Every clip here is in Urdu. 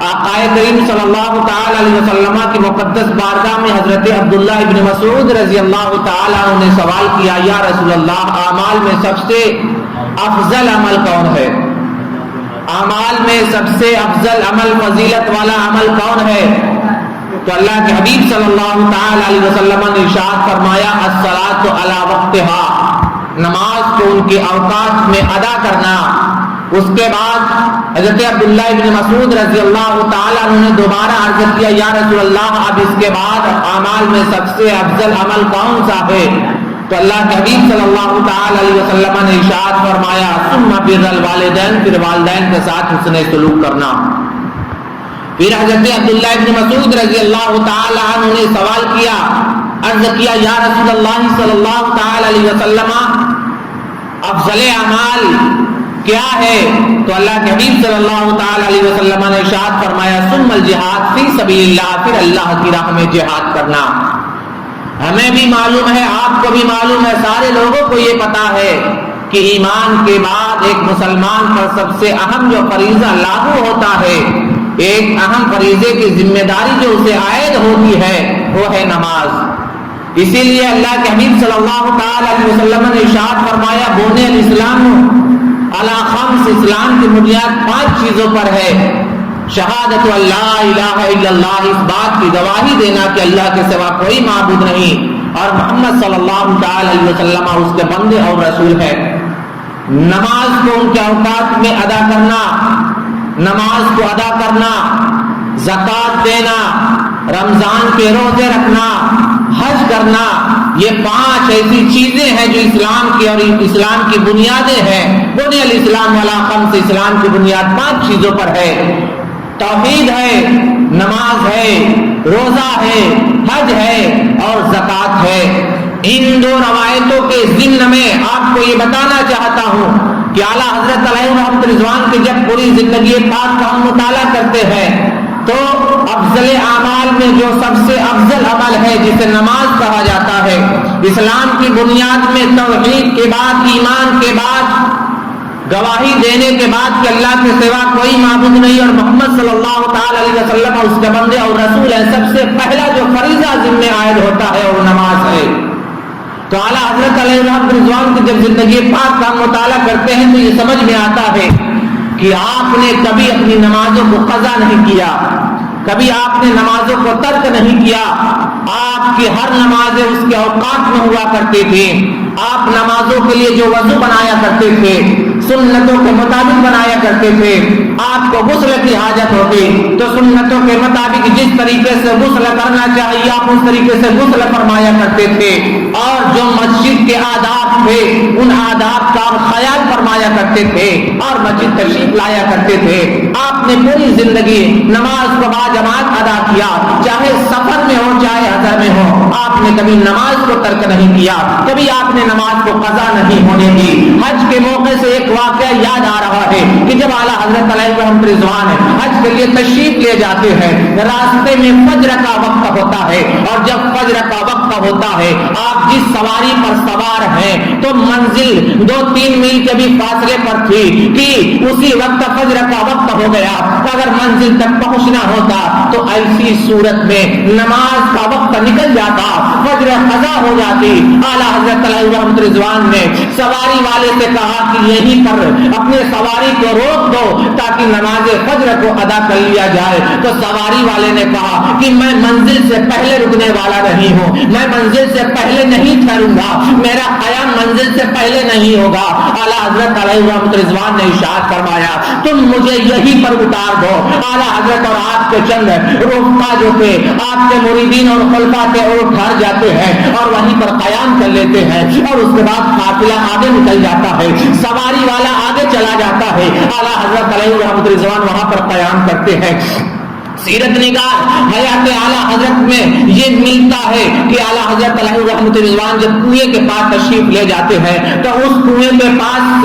آقا کریم صلی اللہ تعالی علیہ وسلم کی مقدس بارگاہ میں حضرت عبداللہ ابن مسعود رضی اللہ تعالی عنہ نے سوال کیا، یا رسول اللہ، اعمال میں سب سے افضل عمل کون ہے؟ اعمال میں سب سے افضل عمل، فضیلت والا عمل کون ہے؟ تو اللہ کے حبیب صلی اللہ تعالی علیہ وسلم نے ارشاد فرمایا، الصلاۃ علی وقتها، نماز کو ان کے اوقات میں ادا کرنا۔ اس کے بعد حضرت عبداللہ ابن مسعود رضی اللہ تعالیٰ عنہ نے دوبارہ عرض کیا، یا رسول اللہ، اب اس کے بعد اعمال میں سب سے افضل عمل کون سا ہے؟ تو اللہ کے حبیب صلی اللہ تعالی علیہ وسلم نے ارشاد فرمایا، ثم بر الوالدین، پھر والدین کے ساتھ حسن سلوک کرنا۔ پھر حضرت عبداللہ ابن مسعود رضی اللہ تعالی عنہ نے سوال کیا، عرض کیا، یا رسول اللہ صلی اللہ تعالی علیہ وسلم، افضل اعمال کیا ہے؟ تو اللہ کے حبیب صلی اللہ تعالی علیہ وسلم نے ارشاد فرمایا، ثم الجہاد فی سبیل اللہ، پھر اللہ کی راہ میں جہاد کرنا۔ ہمیں بھی معلوم ہے، آپ کو بھی معلوم ہے، سارے لوگوں کو یہ پتا ہے کہ ایمان کے بعد ایک مسلمان پر سب سے اہم جو فریضہ لاگو ہوتا ہے، ایک اہم فریضے کی ذمہ داری جو اسے عائد ہوتی ہے، وہ ہے نماز۔ اسی لیے اللہ کے حبیب صلی اللہ تعالی علیہ وسلم نے ارشاد فرمایا، بنی الاسلام علی خمس، اسلام کی بنیاد 5 چیزوں پر ہے۔ شہادت اللہ الہ الا اللہ، اس بات کی گواہی دینا کہ اللہ کے سوا کوئی معبود نہیں اور محمد صلی اللہ تعالی علیہ وسلم اس کے بندے اور رسول ہے۔ نماز کو ان کے اوقات میں ادا کرنا، نماز کو ادا کرنا، زکوٰۃ دینا، رمضان کے روزے رکھنا، حج کرنا، یہ 5 ایسی چیزیں ہیں جو اسلام کی اور اسلام کی بنیادیں ہیں۔ بنی الاسلام علی خمس، اسلام کی بنیاد 5 چیزوں پر ہے۔ توحید ہے، نماز ہے، روزہ ہے، حج ہے اور زکوٰۃ ہے۔ ان 2 روایتوں کے ضمن میں آپ کو یہ بتانا چاہتا ہوں کہ اعلیٰ حضرت علیہ رحمت رضوان کی جب پوری زندگی پاک کا ہم مطالعہ کرتے ہیں تو افضل اعمال میں جو سب سے افضل عمل ہے جسے نماز کہا جاتا ہے، اسلام کی بنیاد میں توحید کے بعد، ایمان کے بعد، گواہی دینے کے بعد کہ اللہ کے سوا کوئی معبود نہیں اور محمد صلی اللہ تعالی علیہ وسلم اس کے بندے اور رسول ہے، سب سے پہلا جو فریضہ ذمہ عائد ہوتا ہے وہ نماز ہے۔ تو اعلیٰ حضرت علیہ رضوان کی جب زندگی پاک کا مطالعہ کرتے ہیں تو یہ سمجھ میں آتا ہے کہ آپ نے کبھی اپنی نمازوں کو قضا نہیں کیا، کبھی آپ نے نمازوں کو ترک نہیں کیا۔ آپ کی ہر نمازیں اس کے اوقات میں ہوا کرتی تھی۔ آپ نمازوں کے لیے جو وضو بنایا کرتے تھے، سنتوں کے مطابق بنایا کرتے تھے۔ آپ کو غسل کی حاجت ہوگی تو سنتوں کے مطابق جس طریقے سے غسل کرنا چاہیے آپ اس طریقے سے غسل فرمایا کرتے تھے، اور جو مسجد کے آداب تھے ان آداب کا خیال فرمایا کرتے تھے اور مسجد تشریف لایا کرتے تھے۔ آپ نے پوری زندگی نماز کو باجماعت ادا کیا، چاہے سفر میں ہو چاہے حضر میں ہو۔ آپ نے کبھی نماز کو ترک نہیں کیا، کبھی آپ نے نماز کو قضا نہیں ہونے دی۔ حج کے موقع سے ایک واقعہ یاد آ رہا ہے کہ جب اعلیٰ حضرت علیہ رحمت رضوان حج کے لیے تشریف لے جاتے ہیں، راستے میں فجر کا وقت ہوتا ہے، اور جب فجر کا وقت ہوتا ہے آپ جس سواری پر سوار ہیں تو منزل 2-3 میل کے بھی فاصلے پر تھی کہ اسی وقت فجر کا وقت ہو گیا۔ اگر منزل تک پہنچنا ہوتا تو ایسی صورت میں نماز کا وقت نکل جاتا، فجر قضا ہو جاتی۔ اعلیٰ حضرت علیہ رحمت رضوان نے سواری والے سے کہا کہ یہیں پر اپنے سواری کو روک دو تاکہ نماز فجر کو ادا کر لیا جائے۔ تو سواری والے نے کہا کہ میں منزل سے پہلے رکنے والا نہیں ہوں، میں منزل سے پہلے نہیں ٹھہروں گا، میرا قیام منزل سے پہلے نہیں ہوگا۔ اعلیٰ حضرت علیہ رحمت رضوان نے ارشاد فرمایا تم مجھے یہیں پر اتار دو۔ اعلیٰ حضرت اور آپ کے چند رفقا جو تھے، آپ کے مریدین اور خلفاء تھے، اور ٹھہر جاتے ہیں اور وہیں پر قیام کر لیتے ہیں، اور اس کے بعد قافلہ آگے نکل جاتا ہے، سواری والا آگے چلا جاتا ہے۔ اعلیٰ حضرت علیہ رحمت رضوان وہاں پر قیام کرتے ہیں۔ سیرت نگار حیات اعلیٰ حضرت میں یہ ملتا ہے کہ اعلیٰ حضرت علیہ رحمت رضوان جب کنویں کے پاس تشریف لے جاتے ہیں تو اس کنویں کے پاس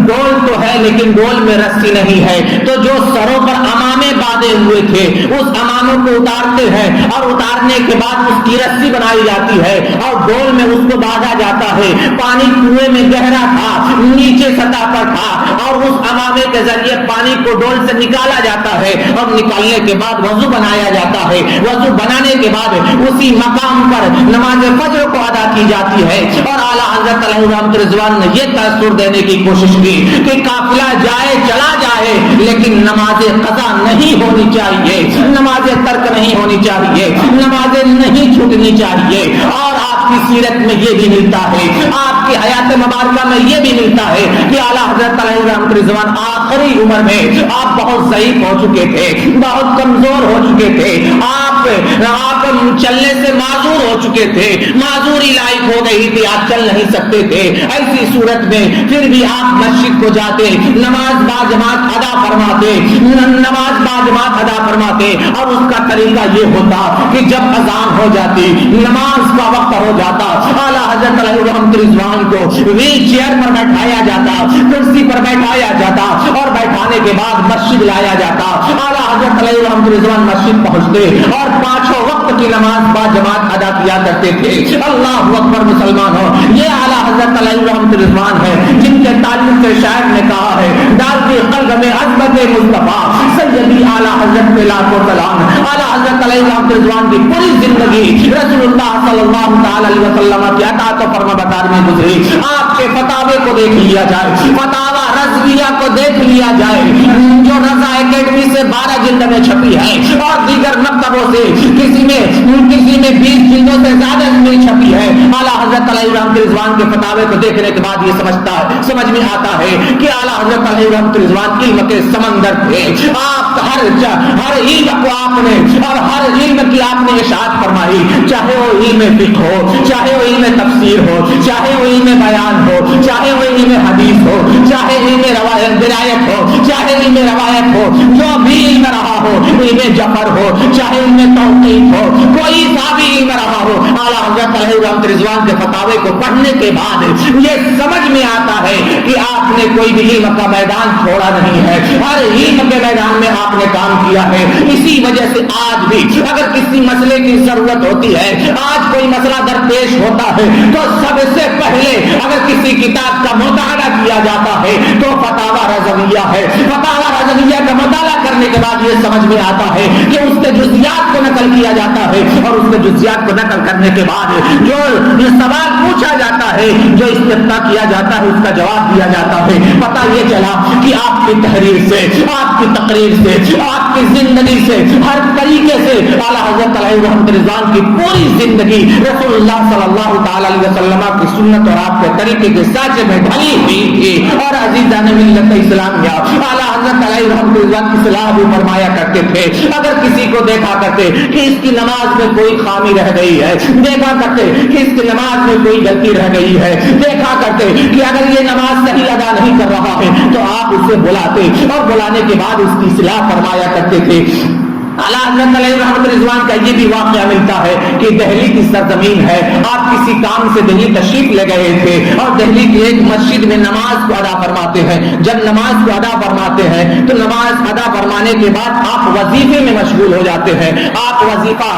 ڈول تو ہے لیکن ڈول میں رسی نہیں ہے، تو جو سروں پر امامے باندھ باندھے ہوئے تھے اس اماموں کو اتارتے ہیں اور اتارنے کے بعد اس کی رسی بنائی جاتی ہے اور ڈول میں اس کو باندھا جاتا ہے. پانی کنویں میں گہرا تھا, نیچے سطح پر تھا اور اس امامے کے ذریعے پانی کو ڈول سے نکالا جاتا ہے اور نکالنے کے بعد وضو بنایا جاتا ہے. وضو بنانے کے بعد اسی مقام پر نماز فجر کو ادا کی جاتی ہے. اور اعلیٰ حضرت علیہ رحمت رضوان نے یہ تاثر دینے کی کوشش کی کہ قافلہ جائے چلا جائے لیکن نماز قضا نہیں ہونی چاہیے, نماز ترک نہیں ہونی چاہیے, نمازیں نہیں چھوٹنی چاہیے. اور آپ کی سیرت میں یہ بھی ملتا ہے, آپ کی حیات مبارکہ میں یہ بھی ملتا ہے کہ اعلیٰ حضرت علیہ رحمت رضوان آخری عمر میں آپ بہت ضعیف ہو چکے تھے, بہت کمزور ہو چکے تھے, آپ چلنے سے معذور ہو چکے تھے, معذوری لائق ہو گئی تھی, آپ چل نہیں سکتے تھے. ایسی صورت میں پھر بھی آپ مسجد کو جاتے, نماز باجماعت ادا فرماتے, نماز باجماعت ادا فرماتے. اور اس کا طریقہ یہ ہوتا کہ جب اذان ہو جاتی, نماز کا وقت ہو جاتا, اعلیٰ حضرت علیہ رحمت رضوان کو ویل چیئر پر بیٹھایا جاتا, کرسی پر بیٹھایا جاتا اور بیٹھانے کے بعد مسجد لایا جاتا. اعلیٰ حضرت علیہ رحمت رضوان مسجد پہنچتے اور پانچوں وقت کی نماز با جماعت ادا کیا کرتے تھے. اللہ اکبر مسلمانوں, یہ اعلیٰ حضرت علیہ رحمت رضوان ہے جن کے تعلق سے شاعر نے کہا ہے, ڈال کے قلب میں عظمت مصطفیٰ سیدی اعلیٰ حضرت پہ لاکھوں سلام. اعلیٰ حضرت علیہ رحمت رضوان کی پوری زندگی رسول اللہ صلی اللہ تعالی علیہ وسلم کی عطاعت و فرما برداری میں گزری. آپ کے فتاوے کو دیکھ لیا جائے, فتاوا رضویہ کو دیکھ لیا جائے جو رضا اکیڈمی سے 12 جلد میں چھپی ہے اور دیگر مکتبوں سے کسی میں 20 جلدوں سے زیادہ میں چھپی ہے. اعلیٰ حضرت علیہ رحمت رضوان کے فتاوے کو دیکھنے کے بعد یہ سمجھ میں آتا ہے کہ اعلیٰ حضرت علیہ رحمت رضوان علم کے سمندر تھے. آپ ہر علم کو آپ نے اور ہر علم کی آپ نے اشاعت فرمائی, چاہے وہ علم فقہ ہو, چاہے وہ علم تفسیر ہو, چاہے وہ علم بیان ہو, چاہے وہ علم حدیث ہو, چاہے علم درایت ہو, چاہے علم روایت ہو, جو بھی علم رہا ہو, علم جفر ہو, چاہے علم توقیف ہو, کوئی سا بھی علم رہا ہو, اعلیٰ حضرت علیہ رحمت رضوان کے فتاوے کو پڑھنے کے بعد یہ سمجھ میں آتا ہے کہ آپ نے کوئی بھی علم کا میدان چھوڑا نہیں ہے, ہر علم کے میدان میں آپ نے کام کیا ہے. اسی وجہ سے آج بھی اگر کسی مسئلے کی ضرورت ہوتی ہے, آج کوئی مسئلہ درپیش ہوتا ہے تو سب سے پہلے اگر کسی کتاب کا مطالعہ کیا جاتا ہے تو فتاوا رضویہ ہے. فتاوا رضویہ کا مطالعہ کرنے کے بعد یہ سمجھ میں آتا ہے کہ اس کے جزیات کو نقل کیا جاتا ہے اور اس کے جزیات کو نقل کرنے کے بعد جو سوال پوچھا جاتا ہے, جو استفتاء کیا جاتا ہے, اس کا جواب دیا جاتا ہے. پتہ یہ چلا کہ آپ کی تحریر سے, آپ کی تقریر سے, آپ کی زندگی سے, ہر طریقے سے اعلیٰ حضرت علیہ رحمت رضوان کی پوری زندگی رسول اللہ صلی اللہ تعالی علیہ وسلم کی سنت اور آپ کے طریقے کے سانچے میں ڈھلی ہوئی تھی. اور عزیزان ملت اسلامیہ, اعلیٰ حضرت علیہ رحمت رضوان کی صلاح بھی فرمایا کرتے تھے, اگر کسی کو دیکھا کرتے کہ اس کی نماز میں کوئی خامی رہ گئی ہے, دیکھا کرتے کہ اس کی نماز میں کوئی غلطی رہ گئی ہے, دیکھا کرتے کہ اگر یہ نماز صحیح ادا نہیں کر رہا ہے تو آپ اسے بلاتے اور بلانے کے بعد اس کی اصلاح فرمایا کرتے تھے. اعلیٰ حضرت علیہ رحمت رضوان کا یہ بھی واقعہ ملتا ہے کہ دہلی کی سرزمین ہے, آپ کسی کام سے دہلی تشریف لے گئے تھے اور دہلی کی ایک مسجد میں نماز کو ادا فرماتے ہیں. جب نماز کو ادا فرماتے ہیں تو نماز ادا فرمانے کے بعد آپ وظیفے میں مشغول ہو جاتے ہیں, آپ وظیفہ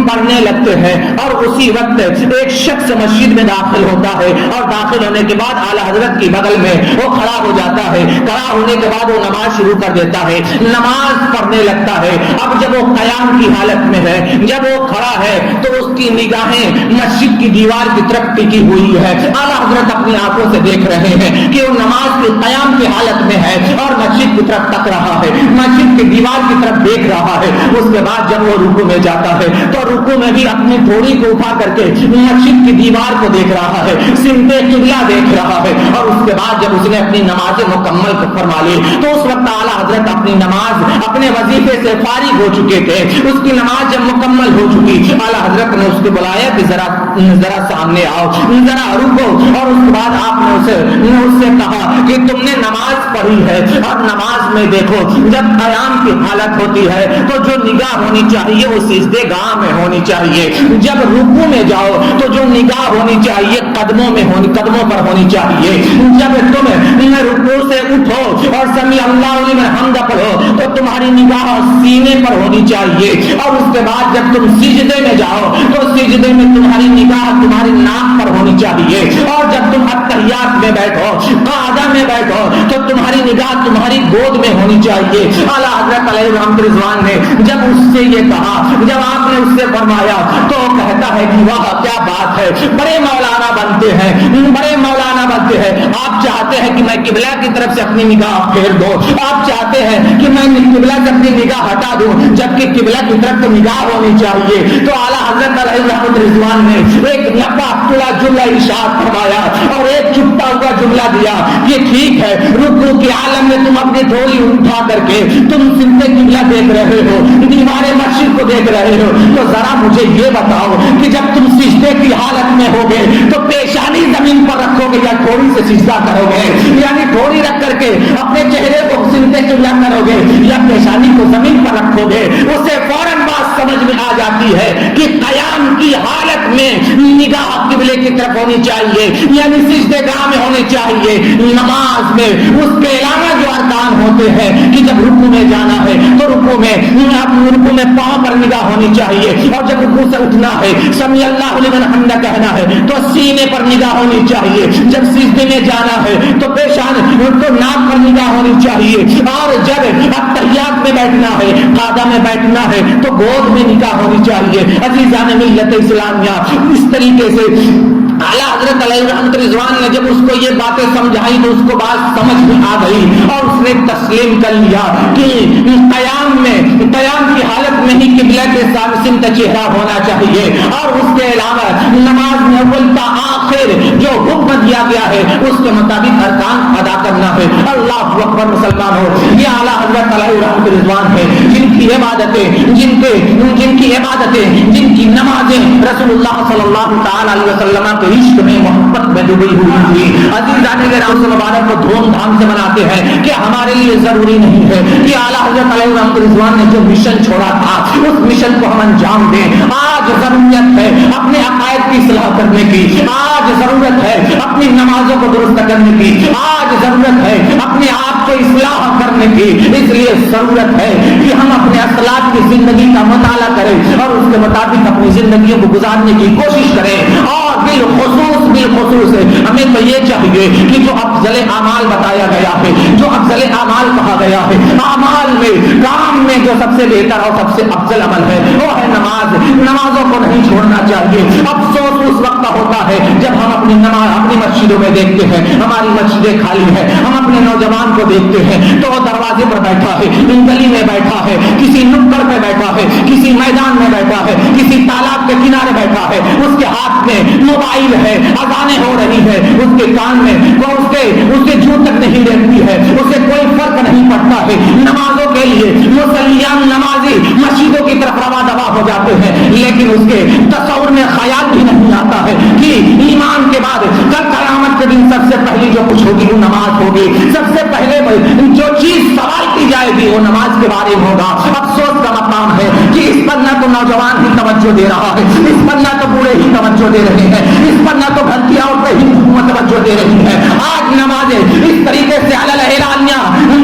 پڑھنے لگتے ہیں اور اسی وقت ایک شخص مسجد میں داخل ہوتا ہے اور داخل ہونے کے بعد اعلیٰ حضرت کی بغل میں وہ کھڑا ہو جاتا ہے. کھڑا ہونے کے بعد وہ نماز شروع کر دیتا ہے, نماز پڑھنے لگتا ہے. اب جب وہ قیام کی حالت میں ہے, جب وہ کھڑا ہے تو اس کی نگاہیں مسجد کی دیوار کی طرف ٹکی ہوئی ہے. اعلیٰ حضرت اپنی آنکھوں سے دیکھ رہے ہیں کہ وہ نماز کے قیام کی حالت میں ہے اور مسجد کی طرف تک رہا ہے, مسجد کی دیوار کی طرف دیکھ رہا ہے. اس کے بعد جب وہ رکوع میں جاتا ہے تو رکوع میں بھی اپنی تھوڑی کو اٹھا کر کے مسجد کی دیوار کو دیکھ رہا ہے, سمت قبلہ دیکھ رہا ہے. اور اس کے بعد جب اس نے اپنی نماز مکمل فرما لی تو اس وقت اعلیٰ حضرت اپنی نماز اپنے وظیفے سے فارغ ہو چکے تھے. اس کی نماز جب مکمل ہو چکی, اعلیٰ حضرت نے اس کو بلایا کہ ذرا ذرا سامنے آؤ، ذرا رکو. اور اس کے بعد آپ نے اس سے کہا کہ تم نے نماز پڑھی ہے اور نماز میں دیکھو جب قیام کی حالت ہوتی ہے تو جو نگاہ ہونی چاہیے وہ سجدے گاہ میں ہونی چاہیے. جب رکوع میں جاؤ تو جو نگاہ ہونی چاہیے قدموں پر ہونی چاہیے. جب تم رکوع سے اٹھو اور سمیع اللہ لمن حمد پڑھو تو تمہاری نگاہ سینے پر ہونی چاہیے. اور اس کے بعد جب تم سجدے میں جاؤ تو سجدے میں تمہاری نگاہ تمہاری ناک پر ہونی چاہیے. اور جب تم اتحیات میں بیٹھو، قعدہ میں بیٹھو تو تمہاری نگاہ تمہاری گود میں ہونی چاہیے. اعلیٰ حضرت علیہ رضوان نے جب اس سے یہ کہا، جب آپ نے اس سے فرمایا تو کہتا ہے کہ واہ کیا بات ہے، بڑے مولانا بنتے ہیں، بڑے مولانا بنتے ہیں. آپ چاہتے ہیں کہ میں قبلہ کی طرف سے اپنی نگاہ پھیر دو، آپ چاہتے ہیں کہ میں قبلہ سے اپنی نگاہ ہٹا دوں جبکہ قبلہ کی طرف تو نگاہ ہونی چاہیے. تو اعلیٰ حضرت علیہ رضوان نے ایک لمبا تلا جملہ ارشاد فرمایا اور ایک چھپا ہوا جملہ دیا. یہ ٹھیک ہے رکوع کے عالم میں تم اپنی تھوڑی اٹھا کر کے تم سمت قبلہ دیکھ رہے ہو، دیوار مسجد کو دیکھ رہے ہو، تو ذرا مجھے یہ بتاؤ کہ جب تم سجدے کی حالت میں ہوگے تو پیشانی زمین پر رکھو گے یا تھوڑی سے سجدہ کرو گے؟ یعنی تھوڑی رکھ کر کے اپنے چہرے کو سمت قبلہ کرو گے یا پیشانی کو زمین پر رکھو گے؟ اسے فوراً بات سمجھ میں آ جاتی ہے کہ قیام کی حالت میں نگاہ قبلے کی طرف ہونی چاہیے، یعنی سجدے گاہ میں ہونی چاہیے. نماز میں اس کے علاوہ جو ارکان ہوتے ہیں کہ جب رکوع میں جانا ہے تو رکوع میں پاؤں پر نگاہ ہونی چاہیے. اور جب رکوع سے اٹھنا ہے سمیع اللہ لمن حمدہ کہنا ہے تو سینے پر نگاہ ہونی چاہیے. جب سجدے میں جانا ہے تو تو ناک پر نگاہ ہونی چاہیے. اور جب اتحیات میں بیٹھنا ہے، قعدہ میں بیٹھنا ہے تو گود میں نگاہ ہونی چاہیے. عزیزان ملت اسلامیہ، اس طریقے سے اعلیٰ حضرت علیہ رضوان نے جب اس کو یہ باتیں سمجھائی تو اس کو بات سمجھ میں آ گئی اور اس نے تسلیم کر لیا کہ قیام کی حالت میں ہی قبلہ کے سمت چہرہ ہونا چاہیے. اور اس کے علاوہ نماز میں اول تا آخر جو حکم دیا گیا ہے اس کے مطابق ارکان ادا کرنا ہے. اللہ اکبر مسلمان ہو. یہ اعلیٰ حضرت علیہ رضوان ہے جن کی عبادتیں، جن کی نمازیں رسول اللہ صلی اللہ تعالی علیہ وسلم کے عشق میں، محبت میں ڈوبی ہوئی تھی. عزیزان گرامی مبارک کو دھوم دھام سے مناتے ہیں کہ ہمارے لیے ضروری نہیں ہے کہ اعلیٰ حضرت علیہ رضوان نے جو مشن چھوڑا تھا اس مشن کو ہم انجام دیں. آج ضرورت ہے اپنے عقائد کی اصلاح کرنے کی، آج ضرورت ہے اپنی نمازوں کو درست کرنے کی، آج ضرورت ہے اپنے آپ کو اصلاح کرنے کی. اس لیے ضرورت ہے کہ ہم اپنے اصلاح کی زندگی کا مطالعہ کریں اور اس کے مطابق اپنی زندگیوں کو گزارنے کی کوشش کریں. اور بالخصوص ہمیں تو یہ چاہیے کہ جو افضل اعمال بتایا گیا ہے، جو افضل اعمال کہا گیا ہے، اعمال میں کام میں جو سب سے بہتر اور سب سے افضل عمل ہے وہ ہے نماز. نمازوں کو نہیں چھوڑنا چاہیے. افسوس اس وقت ہوتا ہے جب ہم اپنی مسجدوں میں دیکھتے ہیں ہماری مسجدیں خالی ہیں. ہم اپنے نوجوان کو دیکھتے ہیں تو وہ دروازے پر بیٹھا ہے، گلی میں بیٹھا ہے، کسی نکڑ پہ بیٹھا ہے، کسی میدان میں بیٹھا ہے، کسی تالاب کے کنارے بیٹھا ہے. اس کے ہاتھ میں موبائل ہے، اذانیں ہو رہی ہے، اس کے کان میں اس کے جوں تک نہیں رہتی ہے، اسے کوئی فرق نہیں پڑتا ہے. نمازوں کے لیے مسلیان نمازی مسجدوں کی طرف روا دوا ہو جاتے ہیں لیکن اس کے تصور میں خیال بھی نہیں آتا ہے کہ ایمان کے بعد کل قیامت کے دن سب سے پہلی جو کچھ ہوگی وہ نماز ہوگی. سب سے پہلے جو چیز سوال کی جائے گی وہ نماز کے بارے میں ہوگا. افسوس کا مقام ہے کہ اس پر نہ تو نوجوان ہی توجہ دے رہا ہے، اس پر نہ تو بوڑھے ہی توجہ دے رہے ہیں، اس پر نہ تو گھر کی عورتیں ہی توجہ دے رہی ہے. آج نمازیں اس طریقے سے اعلانیہ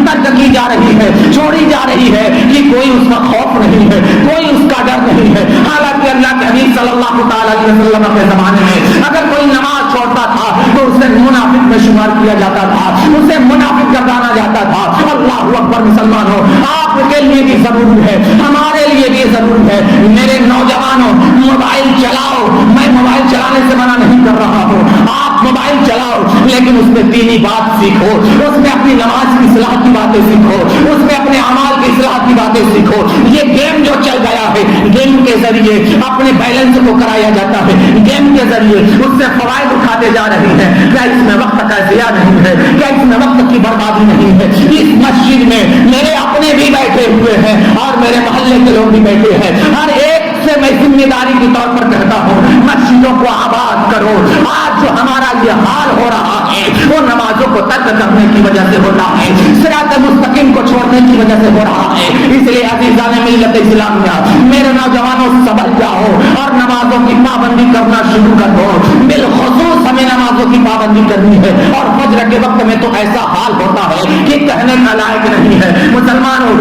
ترک کی جا رہی ہے، چھوڑی جا رہی ہے کہ کوئی اس کا خوف نہیں ہے، کوئی اس کا ڈر نہیں ہے. حالانکہ اللہ کے حبیب صلی اللہ تعالی علیہ وسلم کے زمانے میں اگر کوئی نماز چھوڑتا تھا تو اسے منافق میں شمار کیا جاتا تھا، اسے منافق گردانا جاتا تھا. اللہ اکبر مسلمان ہو. آپ کے لیے بھی ضروری ہے، ہمارے لیے بھی ضروری ہے. میرے نوجوانوں موبائل چلاؤ، میں موبائل چلانے سے منع نہیں کر رہا ہوں، آپ موبائل چلاؤ لیکن اس میں دینی بات سیکھو، اس میں اپنی نماز کی اصلاح کی باتیں سیکھو، اس میں اپنے اعمال کی اصلاح کی باتیں سیکھو. یہ گیم جو چل گیا ہے، گیم کے ذریعے اپنے بیلنس کو کرایا جاتا ہے، گیم کے ذریعے اس سے فوائد اٹھاتے جا رہے ہیں. کیا اس میں وقت کا ضیاع نہیں ہے؟ کیا اس میں وقت کی بربادی نہیں ہے؟ اس مسجد میں میرے اپنے بھی بیٹھے ہوئے ہیں اور میرے محلے کے لوگ بھی بیٹھے ہیں. ہر ایک سے میں ذمہ داری کے طور پر کہتا ہوں مسجد محلوں کو آباد کرو. آج جو ہمارا یہ حال ہو رہا ہے وہ نمازوں کو ترک کرنے کی وجہ سے ہوتا ہے, صراط مستقیم کو چھوڑنے کی وجہ سے ہو رہا ہے. اس لیے عزیزان ملت اسلامیہ, میرے نوجوانوں سبل جاؤ اور نمازوں کی پابندی کرنا شروع کر دو. بالخصوص ہمیں نمازوں کی پابندی کرنی ہے, اور فجر کے وقت میں تو ایسا حال ہوتا ہے کہ کہنے کا لائق نہیں ہے. مسلمانوں,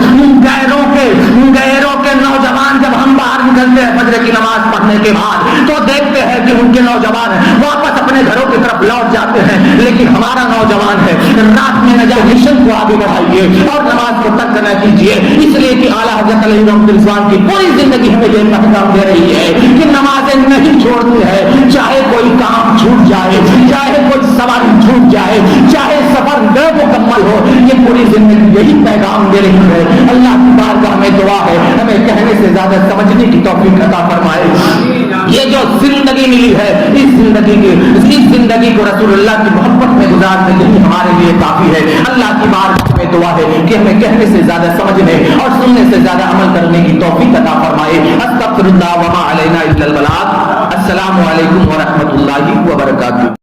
غیروں کے نوجوان جب ہم باہر نکلتے ہیں فجر کی نماز پڑھنے کے بعد تو دیکھتے ہیں کہ ان کے نوجوان واپس اپنے گھروں کی طرف لوٹ جاتے ہیں, لیکن ہمارا نوجوان ہے رات میں نجات مشن کو آگے بڑھائیے اور نماز کو ترک نہ کیجیے. اس لیے کہ اعلیٰ حضرت علی رضوان کی پوری زندگی ہمیں یہ پیغام دے رہی ہے کہ نمازیں نہیں چھوڑنی ہے, چاہے کوئی کام چھوٹ جائے, چاہے کوئی سواری چھوٹ جائے, چاہے سفر نہ مکمل ہو, یہ پوری زندگی یہی پیغام دے رہی ہے. اللہ کی بارگاہ میں دعا ہے ہمیں کہنے سے زیادہ سمجھنے کی توفیق عطا فرمائے. یہ جو زندگی ملی ہے اس زندگی کو رسول اللہ کی محبت میں گزارنے کے لیے ہمارے لیے کافی ہے. اللہ کی بارگاہ میں دعا ہے کہ ہمیں کہنے سے زیادہ سمجھنے اور سننے سے زیادہ عمل کرنے کی توفیق عطا فرمائے. استغفر اللہ وما علینا الا البلاغ. السلام علیکم ورحمۃ اللہ وبرکاتہ.